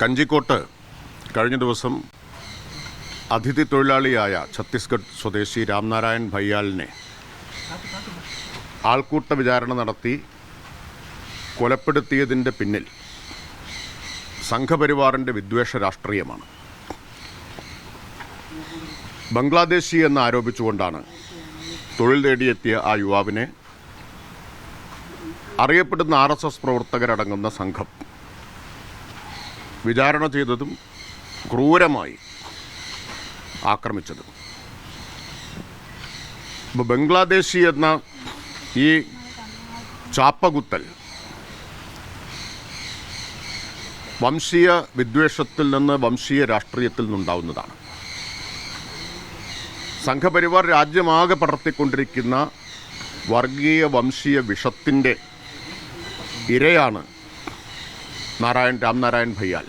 കഞ്ചിക്കോട്ട് കഴിഞ്ഞ ദിവസം അതിഥി തൊഴിലാളിയായ ഛത്തീസ്ഗഡ് സ്വദേശി രാംനാരായൺ ഭയ്യാലിനെ ആൾക്കൂട്ട വിചാരണ നടത്തി കൊലപ്പെടുത്തിയതിൻ്റെ പിന്നിൽ സംഘപരിവാറിൻ്റെ വിദ്വേഷ രാഷ്ട്രീയമാണ്. ബംഗ്ലാദേശി എന്ന് ആരോപിച്ചുകൊണ്ടാണ് തൊഴിൽ തേടിയെത്തിയ ആ യുവാവിനെ അറിയപ്പെടുന്ന RSS പ്രവർത്തകരടങ്ങുന്ന സംഘം വിചാരണ ചെയ്തതും ക്രൂരമായി ആക്രമിച്ചതും. ഇപ്പോൾ ബംഗ്ലാദേശി എന്ന ഈ ചാപ്പകുത്തൽ വംശീയ വിദ്വേഷത്തിൽ നിന്ന് വംശീയ രാഷ്ട്രീയത്തിൽ നിന്നുണ്ടാവുന്നതാണ്. സംഘപരിവാർ രാജ്യമാകെ പടർത്തിക്കൊണ്ടിരിക്കുന്ന വർഗീയ വംശീയ വിഷത്തിൻ്റെ ഇരയാണ് രാംനാരായൺ ഭയ്യാൽ.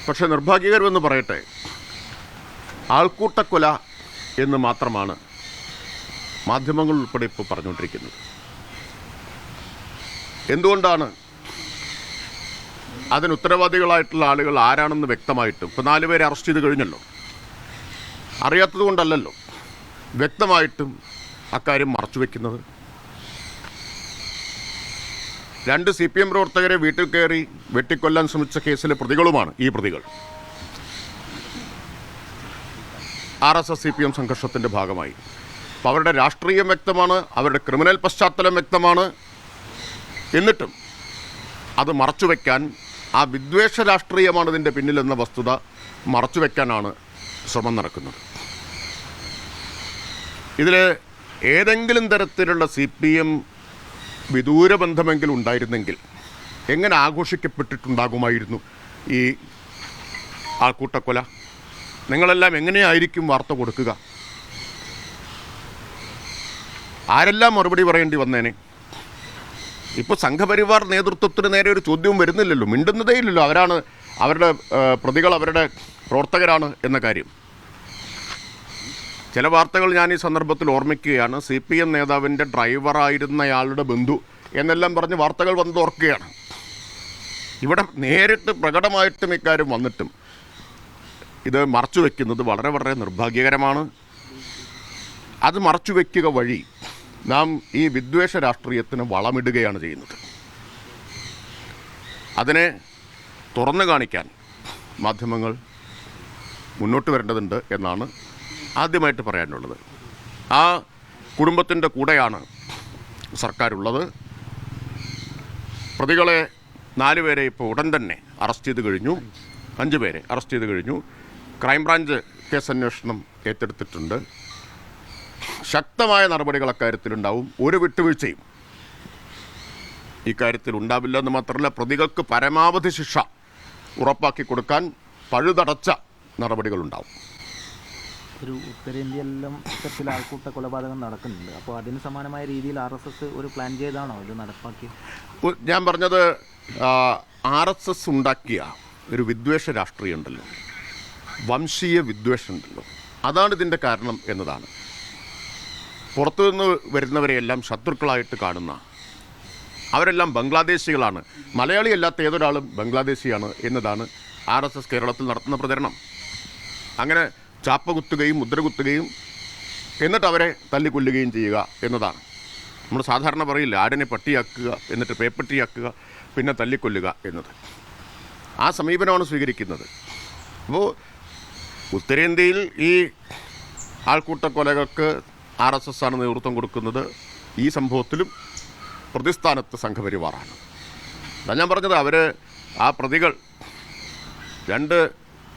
പക്ഷെ നിർഭാഗ്യകരമെന്ന് പറയട്ടെ, ആൾക്കൂട്ടക്കൊല എന്ന് മാത്രമാണ് മാധ്യമങ്ങൾ ഉൾപ്പെടെ ഇപ്പോൾ പറഞ്ഞുകൊണ്ടിരിക്കുന്നത്. എന്തുകൊണ്ടാണ് അതിന് ഉത്തരവാദികളായിട്ടുള്ള ആളുകൾ ആരാണെന്ന് വ്യക്തമായിട്ടും ഇപ്പോൾ 4 പേരെ അറസ്റ്റ് ചെയ്ത് കഴിഞ്ഞല്ലോ. അറിയാത്തത് കൊണ്ടല്ലല്ലോ, വ്യക്തമായിട്ടും അക്കാര്യം മറച്ചുവെക്കുന്നത്. 2 CPM പ്രവർത്തകരെ വീട്ടിൽ കയറി വെട്ടിക്കൊല്ലാൻ ശ്രമിച്ച കേസിലെ പ്രതികളുമാണ് ഈ പ്രതികൾ. RSS CPM സംഘർഷത്തിൻ്റെ ഭാഗമായി. അപ്പോൾ അവരുടെ രാഷ്ട്രീയം വ്യക്തമാണ്, അവരുടെ ക്രിമിനൽ പശ്ചാത്തലം വ്യക്തമാണ്. എന്നിട്ടും അത് മറച്ചുവെക്കാൻ, ആ വിദ്വേഷ രാഷ്ട്രീയമാണ് ഇതിൻ്റെ പിന്നിലെന്ന വസ്തുത മറച്ചുവെക്കാനാണ് ശ്രമം നടക്കുന്നത്. ഇതിൽ ഏതെങ്കിലും തരത്തിലുള്ള CPM വിദൂര ബന്ധമെങ്കിലും ഉണ്ടായിരുന്നെങ്കിൽ എങ്ങനെ ആഘോഷിക്കപ്പെട്ടിട്ടുണ്ടാകുമായിരുന്നു ഈ ആൾക്കൂട്ടക്കൊല? നിങ്ങളെല്ലാം എങ്ങനെയായിരിക്കും വാർത്ത കൊടുക്കുക? ആരെല്ലാം മറുപടി പറയേണ്ടി വന്നേനെ? ഇപ്പോൾ സംഘപരിവാർ നേതൃത്വത്തിന് നേരെ ഒരു ചോദ്യവും വരുന്നില്ലല്ലോ, മിണ്ടുന്നതേ ഇല്ലല്ലോ. അവരുടെ പ്രതികൾ അവരുടെ പ്രവർത്തകരാണ് എന്ന കാര്യം. ചില വാർത്തകൾ ഞാൻ ഈ സന്ദർഭത്തിൽ ഓർമ്മിക്കുകയാണ്. CPM നേതാവിൻ്റെ ഡ്രൈവറായിരുന്നയാളുടെ ബന്ധു എന്നെല്ലാം പറഞ്ഞ് വാർത്തകൾ വന്ന് ഓർക്കുകയാണ്. ഇവിടെ നേരിട്ട് പ്രകടമായിട്ടും ഇക്കാര്യം വന്നിട്ടും ഇത് മറച്ചുവെക്കുന്നത് വളരെ വളരെ നിർഭാഗ്യകരമാണ്. അത് മറച്ചുവെക്കുക വഴി നാം ഈ വിദ്വേഷ രാഷ്ട്രീയത്തിന് വളമിടുകയാണ് ചെയ്യുന്നത്. അതിനെ തുറന്നു കാണിക്കാൻ മാധ്യമങ്ങൾ മുന്നോട്ട് വരേണ്ടതുണ്ട് എന്നാണ് ആദ്യമായിട്ട് പറയാനുള്ളത്. ആ കുടുംബത്തിൻ്റെ കൂടെയാണ് സർക്കാരുള്ളത്. പ്രതികളെ 4 പേരെ ഇപ്പോൾ ഉടൻ തന്നെ അറസ്റ്റ് ചെയ്ത് കഴിഞ്ഞു. 5 പേരെ അറസ്റ്റ് ചെയ്ത് കഴിഞ്ഞു. ക്രൈംബ്രാഞ്ച് കേസന്വേഷണം ഏറ്റെടുത്തിട്ടുണ്ട്. ശക്തമായ നടപടികൾ അക്കാര്യത്തിലുണ്ടാവും. ഒരു വിട്ടുവീഴ്ചയും ഇക്കാര്യത്തിൽ ഉണ്ടാവില്ല എന്ന് മാത്രമല്ല, പ്രതികൾക്ക് പരമാവധി ശിക്ഷ ഉറപ്പാക്കി കൊടുക്കാൻ പഴുതടച്ച നടപടികളുണ്ടാവും. ഒരു ഉത്തരേന്ത്യയിലെല്ലാം ഇത്തരത്തിൽ ആൾക്കൂട്ട കൊലപാതകം നടക്കുന്നുണ്ട്. അപ്പോൾ അതിന് സമാനമായ രീതിയിൽ RSS ഒരു പ്ലാൻ ചെയ്താണോ ഇത് നടപ്പാക്കി? ഞാൻ പറഞ്ഞത് RSS ഉണ്ടാക്കിയ ഒരു വിദ്വേഷ രാഷ്ട്രീയം ഉണ്ടല്ലോ, വംശീയ വിദ്വേഷം ഉണ്ടല്ലോ, അതാണ് ഇതിൻ്റെ കാരണം എന്നതാണ്. പുറത്തുനിന്ന് വരുന്നവരെയെല്ലാം ശത്രുക്കളായിട്ട് കാണുന്ന അവരെല്ലാം ബംഗ്ലാദേശികളാണ്, മലയാളിയല്ലാത്ത ഏതൊരാളും ബംഗ്ലാദേശിയാണ് എന്നതാണ് RSS കേരളത്തിൽ നടത്തുന്ന പ്രചരണം. അങ്ങനെ ചാപ്പ കുത്തുകയും മുദ്ര കുത്തുകയും എന്നിട്ട് അവരെ തല്ലിക്കൊല്ലുകയും ചെയ്യുക എന്നതാണ്. നമ്മൾ സാധാരണ പറയില്ല, ആടിനെ പട്ടിയാക്കുക എന്നിട്ട് പേപ്പട്ടിയാക്കുക പിന്നെ തല്ലിക്കൊല്ലുക എന്നത്. ആ സമീപനമാണ് സ്വീകരിക്കുന്നത്. അപ്പോൾ ഉത്തരേന്ത്യയിൽ ഈ ആൾക്കൂട്ട കൊലകൾക്ക് RSS ആണ് നേതൃത്വം കൊടുക്കുന്നത്. ഈ സംഭവത്തിലും പ്രതിസ്ഥാനത്ത് സംഘപരിവാറാണ്. അതാണ് ഞാൻ പറഞ്ഞത്. ആ പ്രതികൾ 2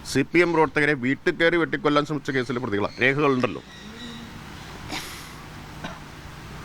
CPM പ്രവർത്തകരെ വീട്ടിൽ കയറി വെട്ടിക്കൊല്ലാൻ ശ്രമിച്ച കേസിലെ പ്രതികളാണ്. രേഖകളുണ്ടല്ലോ.